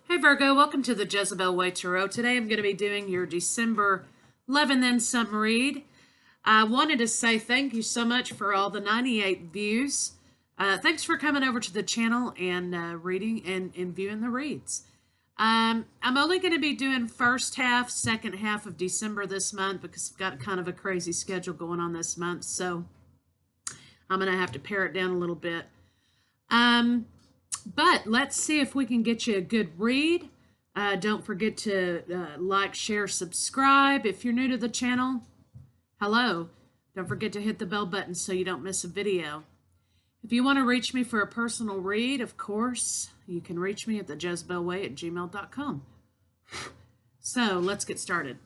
Hey Virgo, welcome to the Jezebel Way Tarot. Today I'm going to be doing your December 11 then some read. I wanted to say thank you so much for all the 98 views. Thanks for coming over to the channel and reading and viewing the reads. I'm only going to be doing first half, second half of December this month because I've got kind of a crazy schedule going on this month, so I'm going to have to pare it down a little bit. But let's see if we can get you a good read. Don't forget to like, share, subscribe. If you're new to the channel, hello. Don't forget to hit the bell button so you don't miss a video. If you want to reach me for a personal read, of course, you can reach me at thejezebelway@gmail.com. So let's get started.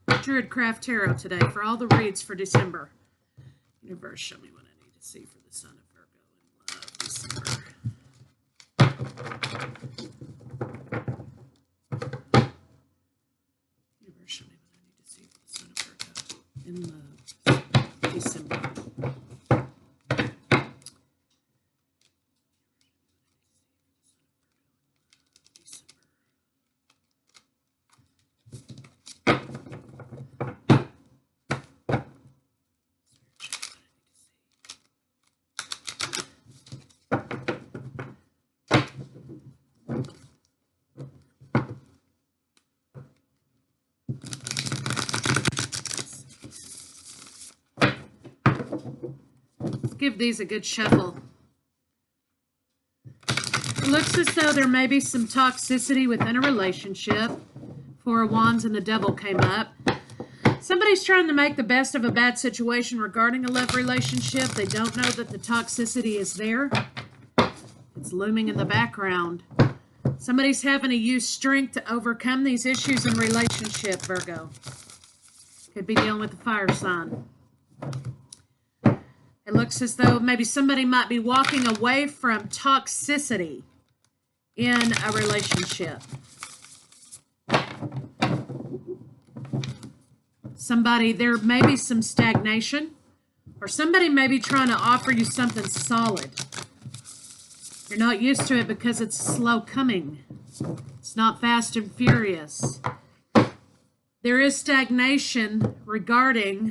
Druidcraft Tarot today for all the reads for December. Universe, show me what I need to see for the Sun of Virgo in love December. Universe, show me what I need to see for the Sun of Virgo in love December. Give these a good shuffle. It looks as though there may be some toxicity within a relationship. Four of Wands and the Devil came up. Somebody's trying to make the best of a bad situation regarding a love relationship. They don't know that the toxicity is there. It's looming in the background. Somebody's having to use strength to overcome these issues in relationship, Virgo. Could be dealing with the fire sign. It looks as though maybe somebody might be walking away from toxicity in a relationship. There may be some stagnation, or somebody may be trying to offer you something solid. You're not used to it because it's slow coming. It's not fast and furious. There is stagnation regarding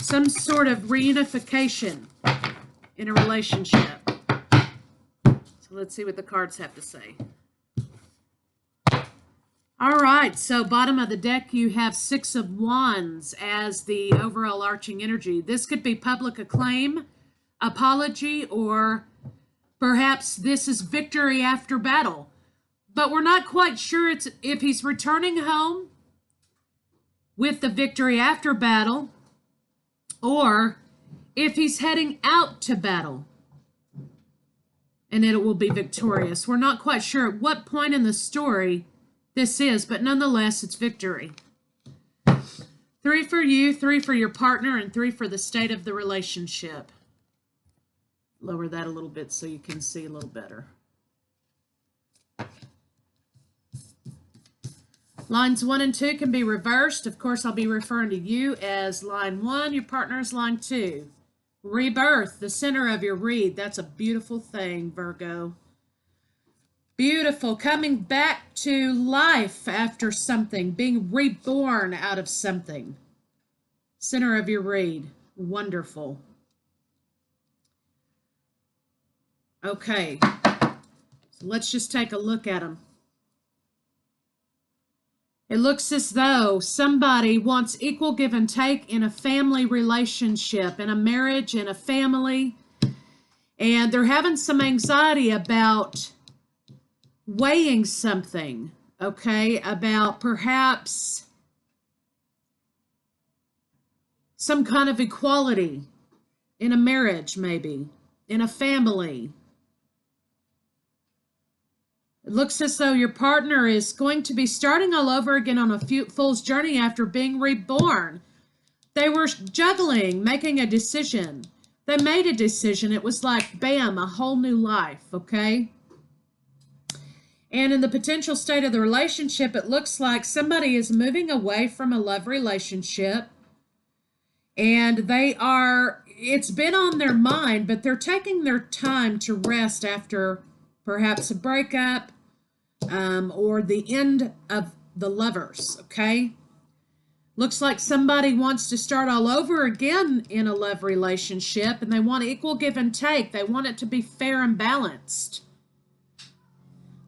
some sort of reunification in a relationship. So let's see what the cards have to say. All right, so bottom of the deck, you have Six of Wands as the overall arching energy. This could be public acclaim, apology, or perhaps this is victory after battle. But we're not quite sure if he's returning home with the victory after battle, or if he's heading out to battle and it will be victorious. We're not quite sure at what point in the story this is, but nonetheless, it's victory. 3 for you, 3 for your partner, and 3 for the state of the relationship. Lower that a little bit so you can see a little better. Lines 1 and 2 can be reversed. Of course, I'll be referring to you as line 1. Your partner is line 2. Rebirth, the center of your read. That's a beautiful thing, Virgo. Beautiful. Coming back to life after something. Being reborn out of something. Center of your read. Wonderful. Okay. So let's just take a look at them. It looks as though somebody wants equal give and take in a family relationship, in a marriage, in a family, and they're having some anxiety about weighing something, okay, about perhaps some kind of equality in a marriage, maybe, in a family. It looks as though your partner is going to be starting all over again on a fool's journey after being reborn. They were juggling, making a decision. They made a decision. It was like, bam, a whole new life, okay? And in the potential state of the relationship, it looks like somebody is moving away from a love relationship. And they are it's been on their mind, but they're taking their time to rest after perhaps a breakup, or the end of the lovers, okay? Looks like somebody wants to start all over again in a love relationship, and they want equal give and take. They want it to be fair and balanced.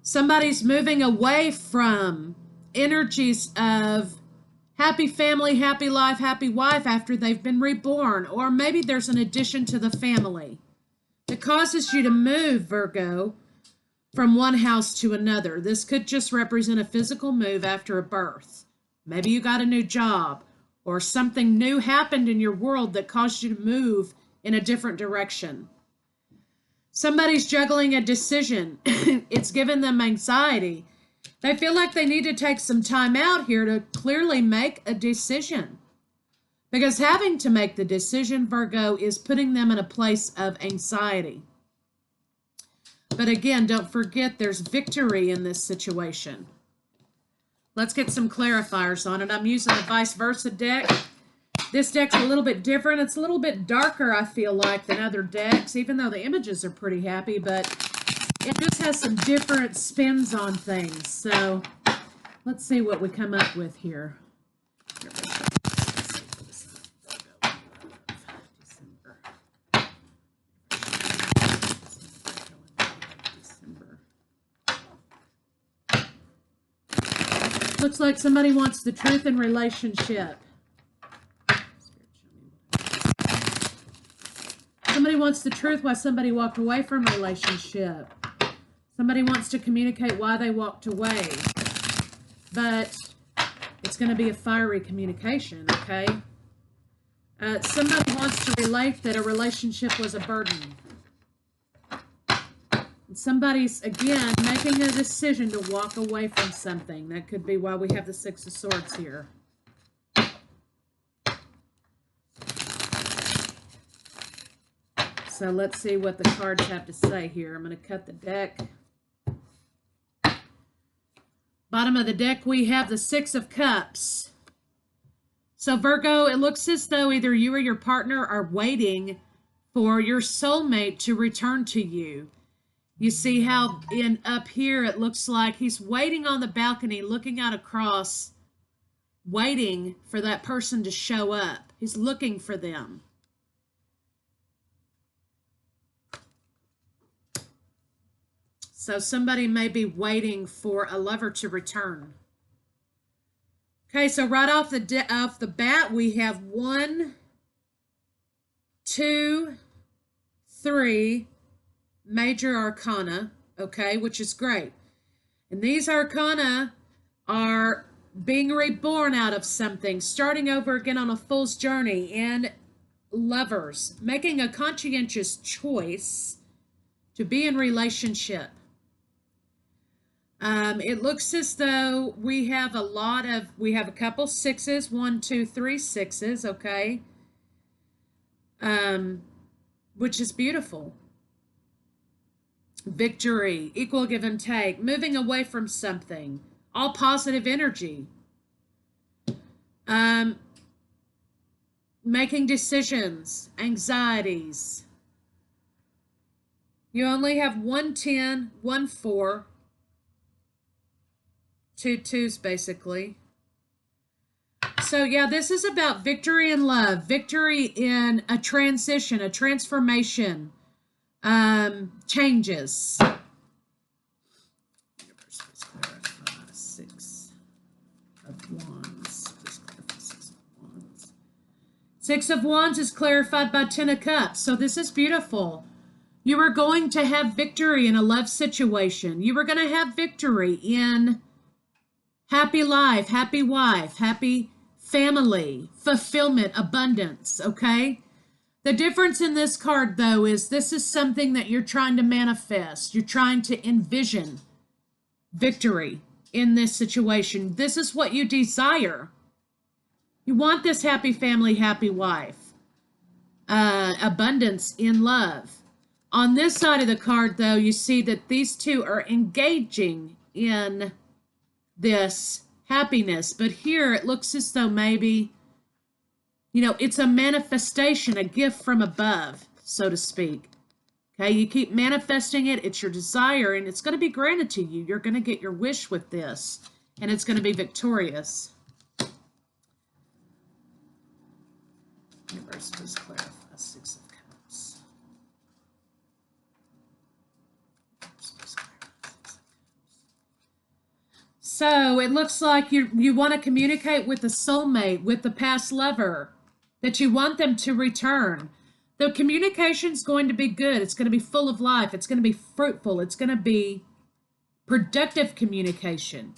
Somebody's moving away from energies of happy family, happy life, happy wife after they've been reborn, or maybe there's an addition to the family that causes you to move, Virgo, from one house to another. This could just represent a physical move after a birth. Maybe you got a new job, or something new happened in your world that caused you to move in a different direction. Somebody's juggling a decision. It's given them anxiety. They feel like they need to take some time out here to clearly make a decision. Because having to make the decision, Virgo, is putting them in a place of anxiety. But again, don't forget there's victory in this situation. Let's get some clarifiers on it. I'm using the vice versa deck. This deck's a little bit different. It's a little bit darker, I feel like, than other decks, even though the images are pretty happy, but it just has some different spins on things. So let's see what we come up with here. Looks like somebody wants the truth in relationship. Somebody wants the truth why somebody walked away from a relationship. Somebody wants to communicate why they walked away. But it's going to be a fiery communication, okay? Somebody wants to relate that a relationship was a burden. And somebody's, again, making a decision to walk away from something. That could be why we have the Six of Swords here. So let's see what the cards have to say here. I'm going to cut the deck. Bottom of the deck, we have the Six of Cups. So Virgo, it looks as though either you or your partner are waiting for your soulmate to return to you. You see how up here it looks like he's waiting on the balcony, looking out across, waiting for that person to show up. He's looking for them. So somebody may be waiting for a lover to return. Okay, so right off the bat, we have 1, 2, 3 major arcana, okay, which is great. And these arcana are being reborn out of something, starting over again on a fool's journey, and lovers making a conscientious choice to be in relationship. It looks as though we have a couple sixes, 1, 2, 3 sixes, okay, which is beautiful. Victory, equal give and take, moving away from something, all positive energy, making decisions, anxieties. You only have 1 10, 1 4, 2 2s basically. So yeah, this is about victory in love, victory in a transition, a transformation, changes. 6 of Wands. 6 of Wands. 6 of Wands is clarified by 10 of Cups. So this is beautiful. You are going to have victory in a love situation. You are going to have victory in happy life, happy wife, happy family, fulfillment, abundance, okay? The difference in this card, though, is this is something that you're trying to manifest. You're trying to envision victory in this situation. This is what you desire. You want this happy family, happy wife, abundance in love. On this side of the card, though, you see that these two are engaging in this happiness. But here, it looks as though maybe You know, it's a manifestation, a gift from above, so to speak. Okay, you keep manifesting it. It's your desire, and it's going to be granted to you. You're going to get your wish with this, and it's going to be victorious. Universe, please clarify. Six of Cups. So it looks like you want to communicate with the soulmate, with the past lover, that you want them to return. The communication's going to be good. It's going to be full of life. It's going to be fruitful. It's going to be productive communication.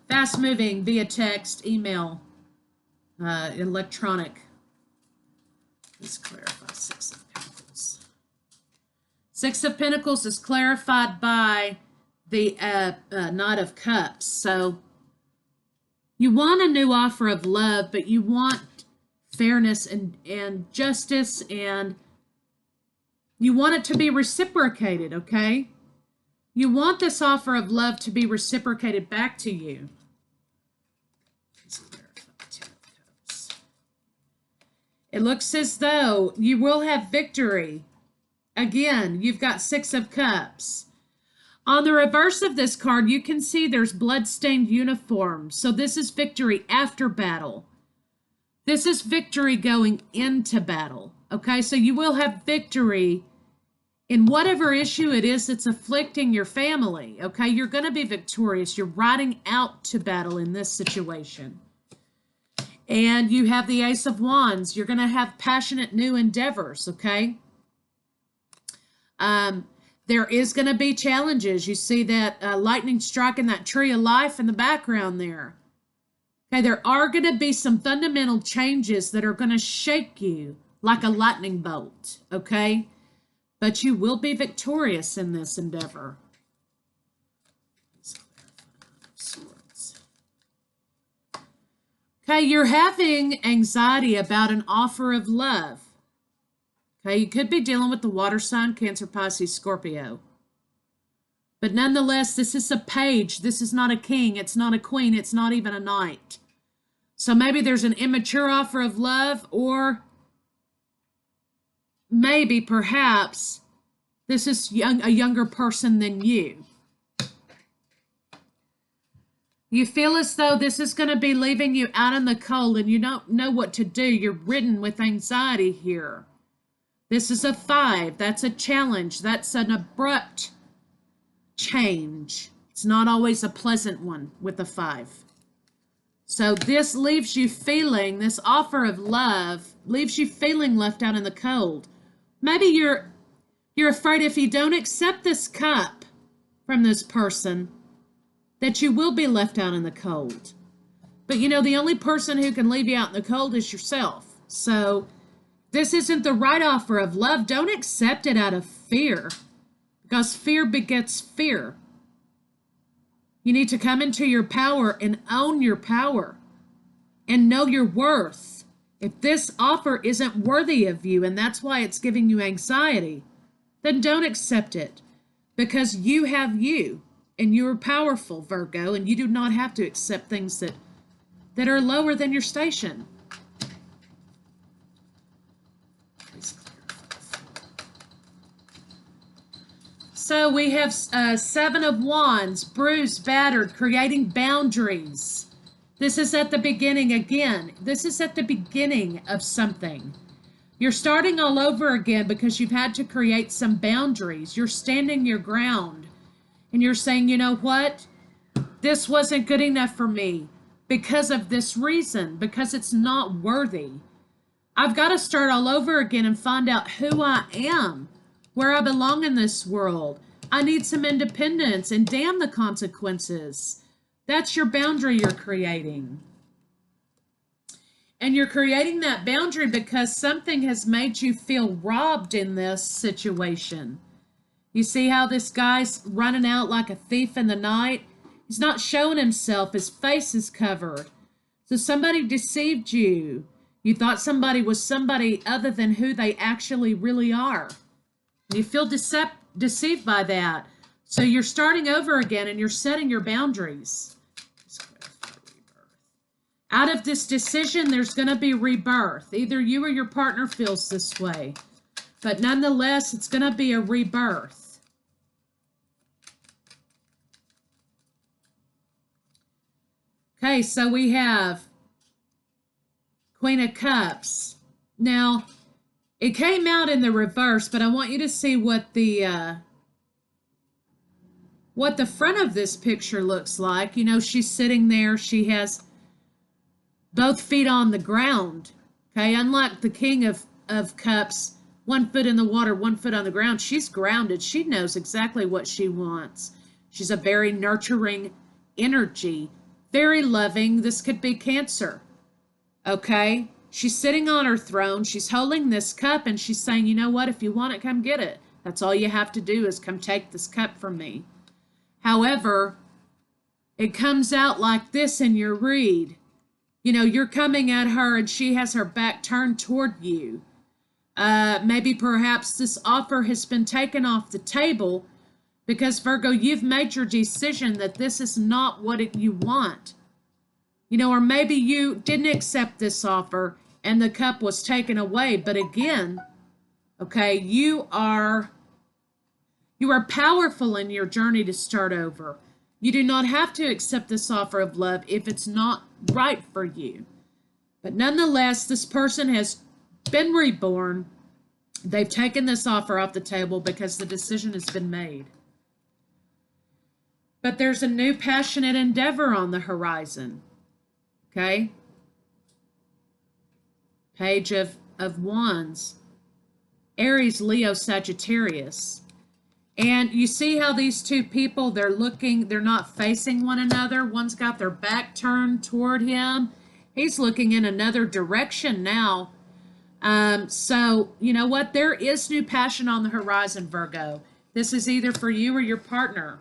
Fast moving via text, email, electronic. Let's clarify Six of Pentacles. Six of Pentacles is clarified by the Knight of Cups. So you want a new offer of love, but you want fairness and justice, and you want it to be reciprocated, okay? You want this offer of love to be reciprocated back to you. It looks as though you will have victory. Again, you've got Six of Cups. On the reverse of this card, you can see there's blood-stained uniforms. So this is victory after battle. This is victory going into battle. Okay, so you will have victory in whatever issue it is that's afflicting your family. Okay, you're going to be victorious. You're riding out to battle in this situation. And you have the Ace of Wands. You're going to have passionate new endeavors, okay? There is going to be challenges. You see that lightning striking that tree of life in the background there. Okay, there are going to be some fundamental changes that are going to shake you like a lightning bolt, okay? But you will be victorious in this endeavor. Okay, you're having anxiety about an offer of love. Okay, you could be dealing with the water sign, Cancer, Pisces, Scorpio. But nonetheless, this is a page. This is not a king. It's not a queen. It's not even a knight. So maybe there's an immature offer of love, or maybe, perhaps, this is a younger person than you. You feel as though this is going to be leaving you out in the cold and you don't know what to do. You're ridden with anxiety here. This is a 5. That's a challenge. That's an abrupt change. It's not always a pleasant one with a 5. So this leaves you feeling, this offer of love leaves you feeling left out in the cold. Maybe you're afraid if you don't accept this cup from this person, that you will be left out in the cold. But you know, the only person who can leave you out in the cold is yourself. So this isn't the right offer of love. Don't accept it out of fear, because fear begets fear. You need to come into your power and own your power and know your worth. If this offer isn't worthy of you and that's why it's giving you anxiety, then don't accept it, because you have you. And you are powerful, Virgo, and you do not have to accept things that are lower than your station. So we have 7 of Wands, bruised, battered, creating boundaries. This is at the beginning again. This is at the beginning of something. You're starting all over again because you've had to create some boundaries. You're standing your ground. And you're saying, you know what? This wasn't good enough for me because of this reason, because it's not worthy. I've got to start all over again and find out who I am, where I belong in this world. I need some independence, and damn the consequences. That's your boundary you're creating. And you're creating that boundary because something has made you feel robbed in this situation. You see how this guy's running out like a thief in the night? He's not showing himself. His face is covered. So somebody deceived you. You thought somebody was somebody other than who they actually really are. You feel deceived by that. So you're starting over again and you're setting your boundaries. Out of this decision, there's going to be rebirth. Either you or your partner feels this way. But nonetheless, it's going to be a rebirth. Okay, so we have Queen of Cups. Now, it came out in the reverse, but I want you to see what the front of this picture looks like. You know, she's sitting there. She has both feet on the ground. Okay, unlike the King of Cups, 1 foot in the water, 1 foot on the ground. She's grounded. She knows exactly what she wants. She's a very nurturing energy, very loving. This could be Cancer. Okay, she's sitting on her throne. She's holding this cup and she's saying, you know what? If you want it, come get it. That's all you have to do is come take this cup from me. However, it comes out like this in your read. You know, you're coming at her and she has her back turned toward you. Maybe perhaps this offer has been taken off the table because, Virgo, you've made your decision that this is not what you want. You know, or maybe you didn't accept this offer and the cup was taken away. But again, okay, you are powerful in your journey to start over. You do not have to accept this offer of love if it's not right for you. But nonetheless, this person has been reborn. They've taken this offer off the table because the decision has been made. But there's a new passionate endeavor on the horizon. Okay? Page of Wands. Aries, Leo, Sagittarius. And you see how these two people, they're not facing one another. One's got their back turned toward him. He's looking in another direction now. So, you know what? There is new passion on the horizon, Virgo. This is either for you or your partner.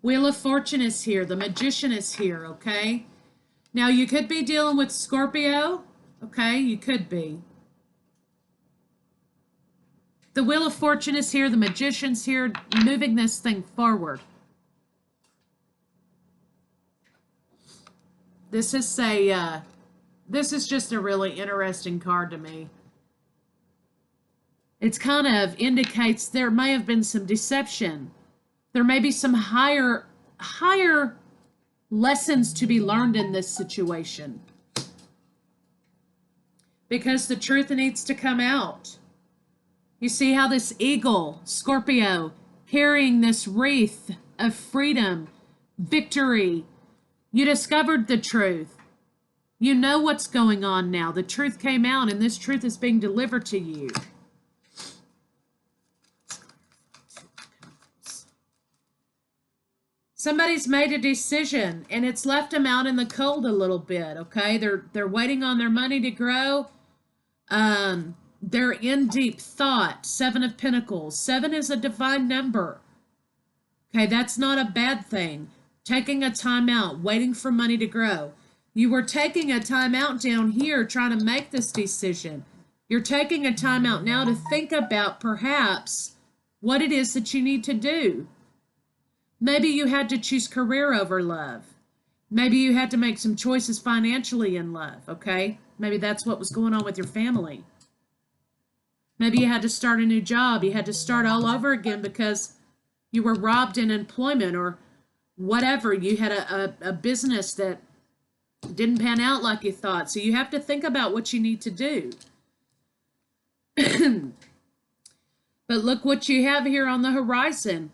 Wheel of Fortune is here. The Magician is here, okay? Now, you could be dealing with Scorpio, okay? You could be. The Wheel of Fortune is here. The Magician's here, moving this thing forward. This is just a really interesting card to me. It's kind of indicates there may have been some deception. There may be some higher lessons to be learned in this situation. Because the truth needs to come out. You see how this eagle, Scorpio, carrying this wreath of freedom, victory. You discovered the truth. You know what's going on now. The truth came out and this truth is being delivered to you. Somebody's made a decision and it's left them out in the cold a little bit, okay? They're waiting on their money to grow. They're in deep thought. 7 of Pentacles. 7 is a divine number. Okay, that's not a bad thing. Taking a time out, waiting for money to grow. You were taking a time out down here trying to make this decision. You're taking a time out now to think about perhaps what it is that you need to do. Maybe you had to choose career over love. Maybe you had to make some choices financially in love, okay? Maybe that's what was going on with your family. Maybe you had to start a new job. You had to start all over again because you were robbed in employment or whatever. You had a business that didn't pan out like you thought. So you have to think about what you need to do. But look what you have here on the horizon.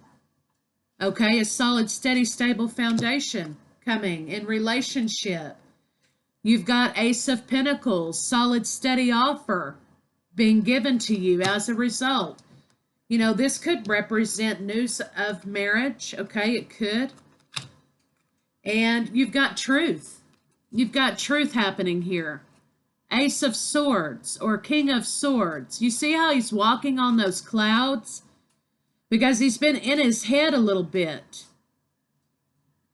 Okay, a solid, steady, stable foundation coming in relationship. You've got Ace of Pentacles, solid, steady offer being given to you as a result. You know, this could represent news of marriage, okay? It could. And you've got truth. You've got truth happening here. Ace of Swords or King of Swords. You see how he's walking on those clouds? Because he's been in his head a little bit.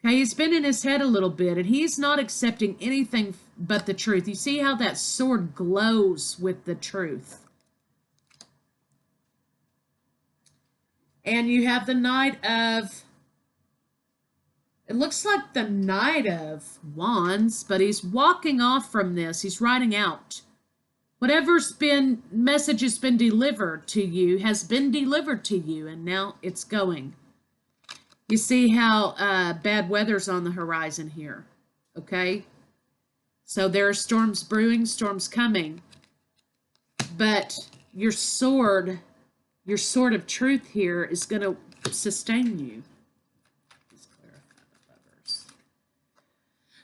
Okay, he's been in his head a little bit, and he's not accepting anything but the truth. You see how that sword glows with the truth. And you have the Knight of it looks like the Knight of Wands, but he's walking off from this. He's riding out. Message has been delivered to you, has been delivered to you, and now it's going. You see how bad weather's on the horizon here, okay? So there are storms brewing, storms coming. But your sword of truth here is going to sustain you. Let's clarify the Lovers.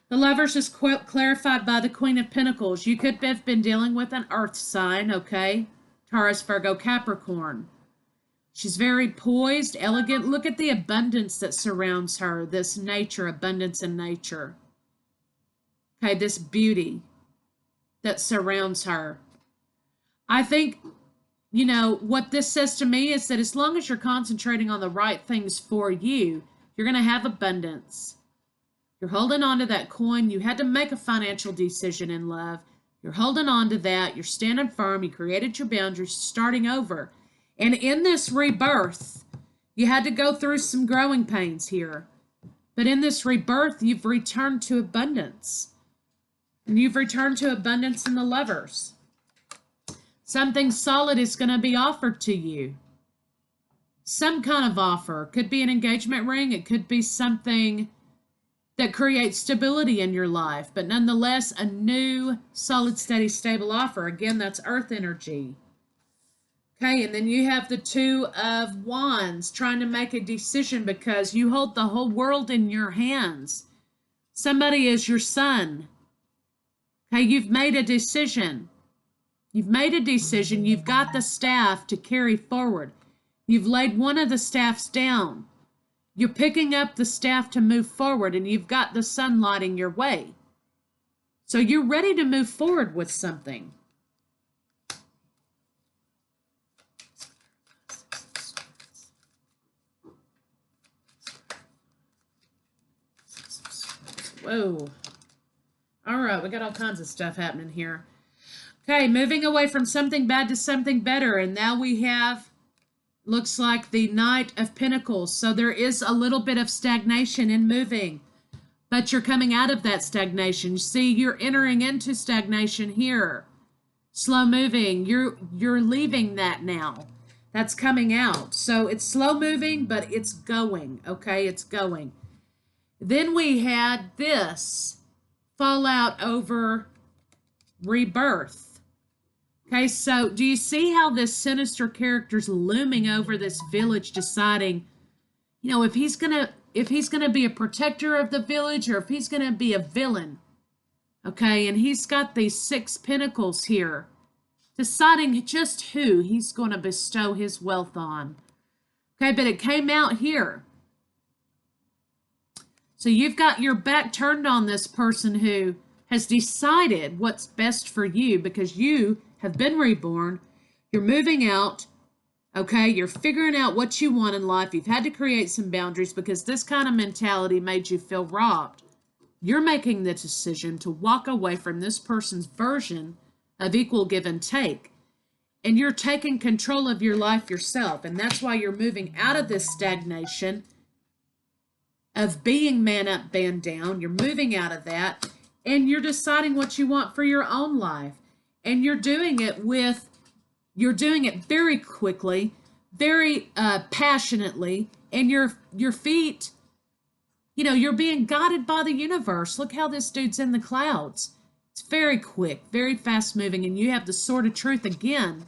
The Lovers is clarified by the Queen of Pentacles. You could have been dealing with an earth sign, okay? Taurus, Virgo, Capricorn. She's very poised, elegant. Look at the abundance that surrounds her, this nature, abundance in nature. Okay, this beauty that surrounds her. I think, you know, what this says to me is that as long as you're concentrating on the right things for you, you're going to have abundance. You're holding on to that coin. You had to make a financial decision in love. You're holding on to that. You're standing firm. You created your boundaries, starting over. And in this rebirth, you had to go through some growing pains here. But in this rebirth, you've returned to abundance. And you've returned to abundance in the Lovers. Something solid is going to be offered to you. Some kind of offer. It could be an engagement ring. It could be something that creates stability in your life. But nonetheless, a new, solid, steady, stable offer. Again, that's earth energy. Okay, and then you have the Two of Wands trying to make a decision because you hold the whole world in your hands. Somebody is your son. Okay, you've made a decision. You've made a decision. You've got the staff to carry forward. You've laid one of the staffs down. You're picking up the staff to move forward, and you've got the sun lighting your way. So you're ready to move forward with something. Whoa. All right, we got all kinds of stuff happening here. Okay, moving away from something bad to something better. And now we have, looks like the Knight of Pentacles. So there is a little bit of stagnation in moving. But you're coming out of that stagnation. You see, you're entering into stagnation here. Slow moving. You're leaving that now. That's coming out. So it's slow moving, but it's going. Okay, it's going. Then we had this fallout over rebirth. Okay, so do you see how this sinister character's looming over this village, deciding, you know, if he's gonna be a protector of the village or if he's gonna be a villain. Okay, and he's got these 6 pentacles here, deciding just who he's gonna bestow his wealth on. Okay, but it came out here. So you've got your back turned on this person who has decided what's best for you because you have been reborn. You're moving out. Okay, you're figuring out what you want in life. You've had to create some boundaries because this kind of mentality made you feel robbed. You're making the decision to walk away from this person's version of equal give and take. And you're taking control of your life yourself. And that's why you're moving out of this stagnation of being man up, band down. You're moving out of that. And you're deciding what you want for your own life. And you're doing it very quickly, very passionately, and your feet, you know, you're being guided by the universe. Look how this dude's in the clouds. It's very quick, very fast moving, and you have the sword of truth again.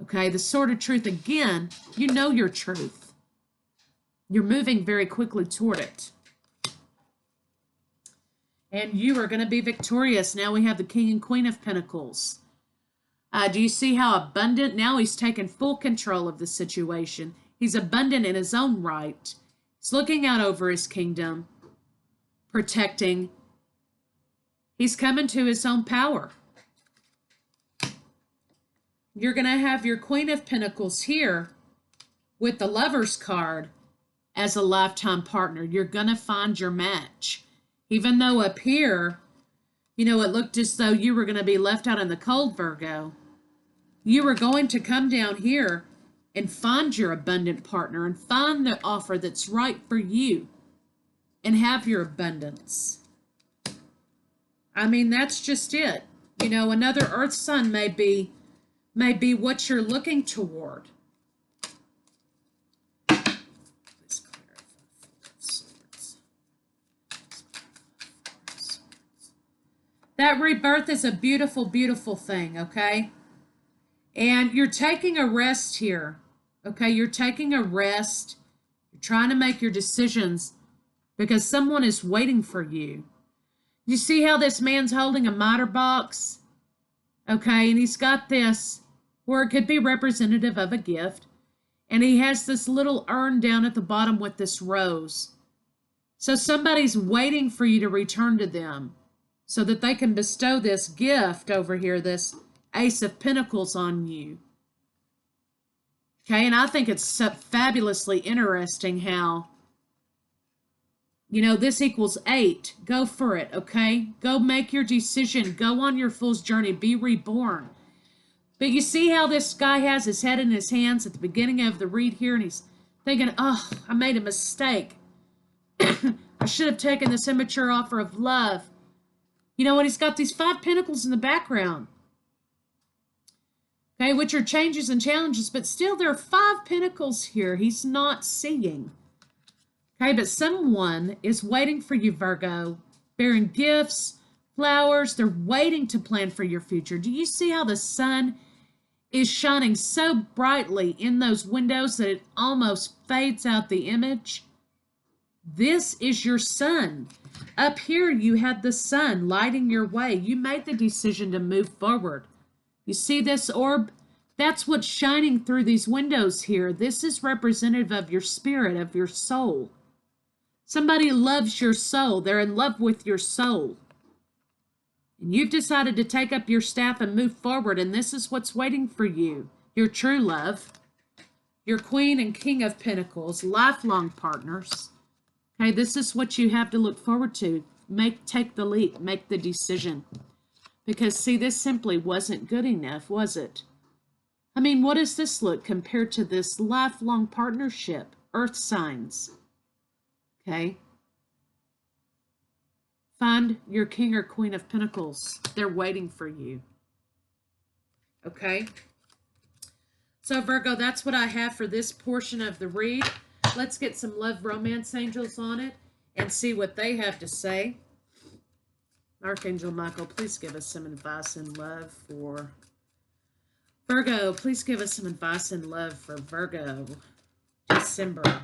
Okay, the sword of truth again. You know your truth. You're moving very quickly toward it. And you are going to be victorious. Now we have the King and Queen of Pentacles. Do you see how abundant? Now he's taken full control of the situation. He's abundant in his own right. He's looking out over his kingdom, protecting. He's coming to his own power. You're going to have your Queen of Pentacles here with the Lover's card as a lifetime partner. You're going to find your match. Even though up here, you know, it looked as though you were going to be left out in the cold, Virgo. You were going to come down here and find your abundant partner and find the offer that's right for you. and have your abundance. I mean, that's just it. You know, another earth sign may be what you're looking toward. Please clarify Four of Swords. That rebirth is a beautiful, beautiful thing, okay? And you're taking a rest here, okay? You're taking a rest. You're trying to make your decisions because someone is waiting for you. You see how this man's holding a miter box? Okay, and he's got this, where it could be representative of a gift. And he has this little urn down at the bottom with this rose. So somebody's waiting for you to return to them so that they can bestow this gift over here, this Ace of Pentacles on you. Okay, and I think it's so fabulously interesting how, you know, this equals 8. Go for it, okay? Go make your decision. Go on your fool's journey. Be reborn. But you see how this guy has his head in his hands at the beginning of the read here, and he's thinking, oh, I made a mistake. I should have taken this immature offer of love. You know what? He's got these 5 pentacles in the background. Okay, which are changes and challenges, but still there are 5 pentacles here he's not seeing. Okay, but someone is waiting for you, Virgo, bearing gifts, flowers. They're waiting to plan for your future. Do you see how the sun is shining so brightly in those windows that it almost fades out the image? This is your sun. Up here, you had the sun lighting your way. You made the decision to move forward. You see this orb? That's what's shining through these windows here. This is representative of your spirit, of your soul. Somebody loves your soul. They're in love with your soul. And you've decided to take up your staff and move forward, and this is what's waiting for you. Your true love, your Queen and King of Pentacles, lifelong partners. Okay, this is what you have to look forward to. Take the leap, make the decision. Because, see, this simply wasn't good enough, was it? I mean, what does this look compared to this lifelong partnership? Earth signs. Okay? Find your King or Queen of Pentacles. They're waiting for you. Okay? So, Virgo, that's what I have for this portion of the read. Let's get some love romance angels on it and see what they have to say. Archangel Michael, please give us some advice and love for Virgo. Please give us some advice and love for Virgo, December.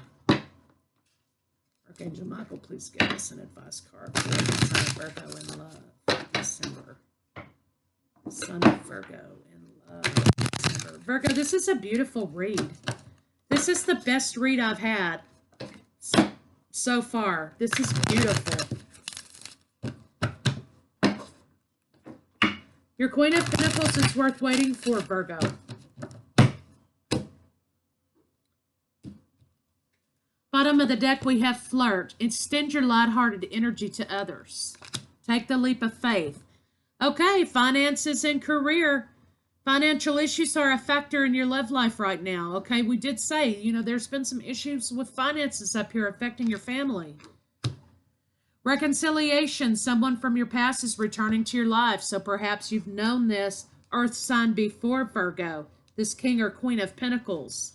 Archangel Michael, please give us an advice card for Virgo in love for December. Son of Virgo in love, December. Virgo, this is a beautiful read. This is the best read I've had so far. This is beautiful. Your Queen of Pentacles is worth waiting for, Virgo. Bottom of the deck, we have flirt. Extend your lighthearted energy to others. Take the leap of faith. Okay, finances and career. Financial issues are a factor in your love life right now. Okay, we did say, you know, there's been some issues with finances up here affecting your family. Reconciliation. Someone from your past is returning to your life. So perhaps you've known this earth sign before, Virgo. This King or Queen of Pentacles.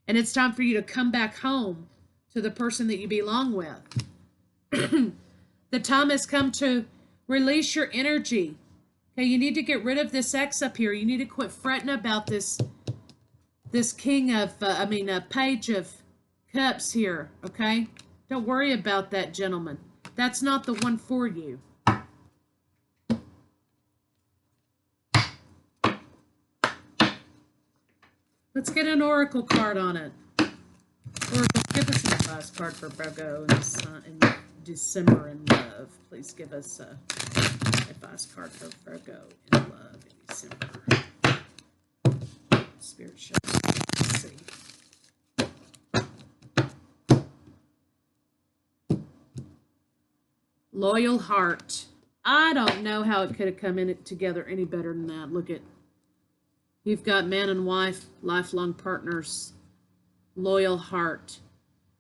And it's time for you to come back home to the person that you belong with. The time has come to release your energy. Okay, you need to get rid of this X up here. You need to quit fretting about this King of, Page of Cups here, okay? Don't worry about that, gentleman. That's not the one for you. Let's get an oracle card on it. Oracle, give us an advice card for Virgo in December in love. Please give us a advice card for Virgo in love in December. Spirit shows. Let's see. Loyal heart. I don't know how it could have come in together any better than that. Look at, you've got man and wife, lifelong partners, loyal heart.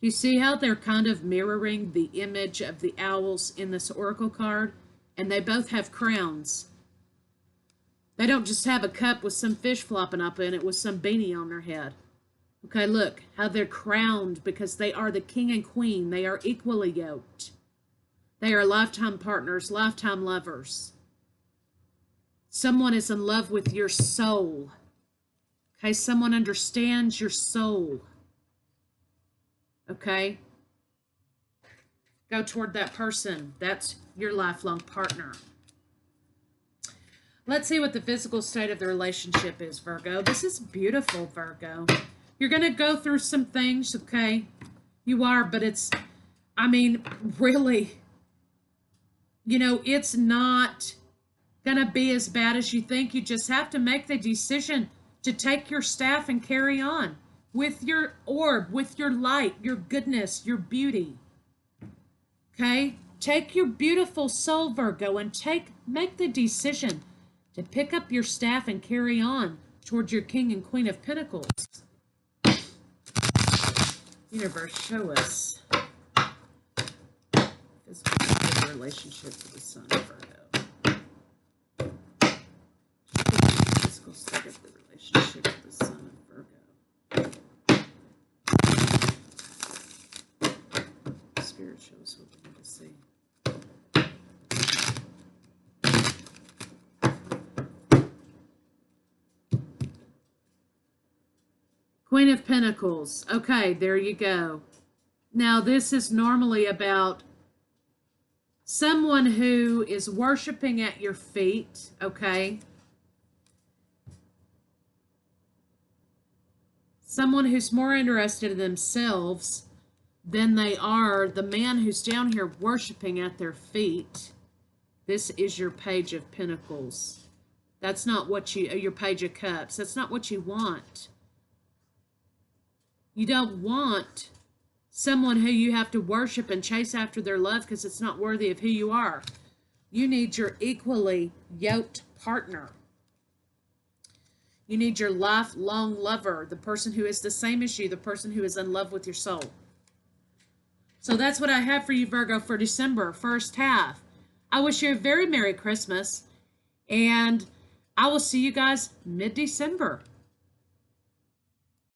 Do you see how they're kind of mirroring the image of the owls in this oracle card? And they both have crowns. They don't just have a cup with some fish flopping up in it with some beanie on their head. Okay, look how they're crowned because they are the king and queen. They are equally yoked. They are lifetime partners, lifetime lovers. Someone is in love with your soul. Okay, someone understands your soul. Okay? Go toward that person. That's your lifelong partner. Let's see what the physical state of the relationship is, Virgo. This is beautiful, Virgo. You're going to go through some things, okay? You are, but it's, I mean, really, you know, it's not going to be as bad as you think. You just have to make the decision to take your staff and carry on with your orb, with your light, your goodness, your beauty. Okay? Take your beautiful soul, Virgo, and make the decision to pick up your staff and carry on towards your King and Queen of Pentacles. Universe, show us physical relationship with the Sun, Virgo. Physical state of the relationship with the Sun and Virgo. Spirit shows what we need to see. Queen of Pentacles. Okay, there you go. Now, this is normally about someone who is worshiping at your feet, okay? Someone who's more interested in themselves than they are the man who's down here worshiping at their feet. This is your Page of Pentacles. That's not what your Page of Cups. That's not what you want. You don't want someone who you have to worship and chase after their love because it's not worthy of who you are. You need your equally yoked partner. You need your lifelong lover, the person who is the same as you, the person who is in love with your soul. So that's what I have for you, Virgo, for December, first half. I wish you a very Merry Christmas, and I will see you guys mid-December.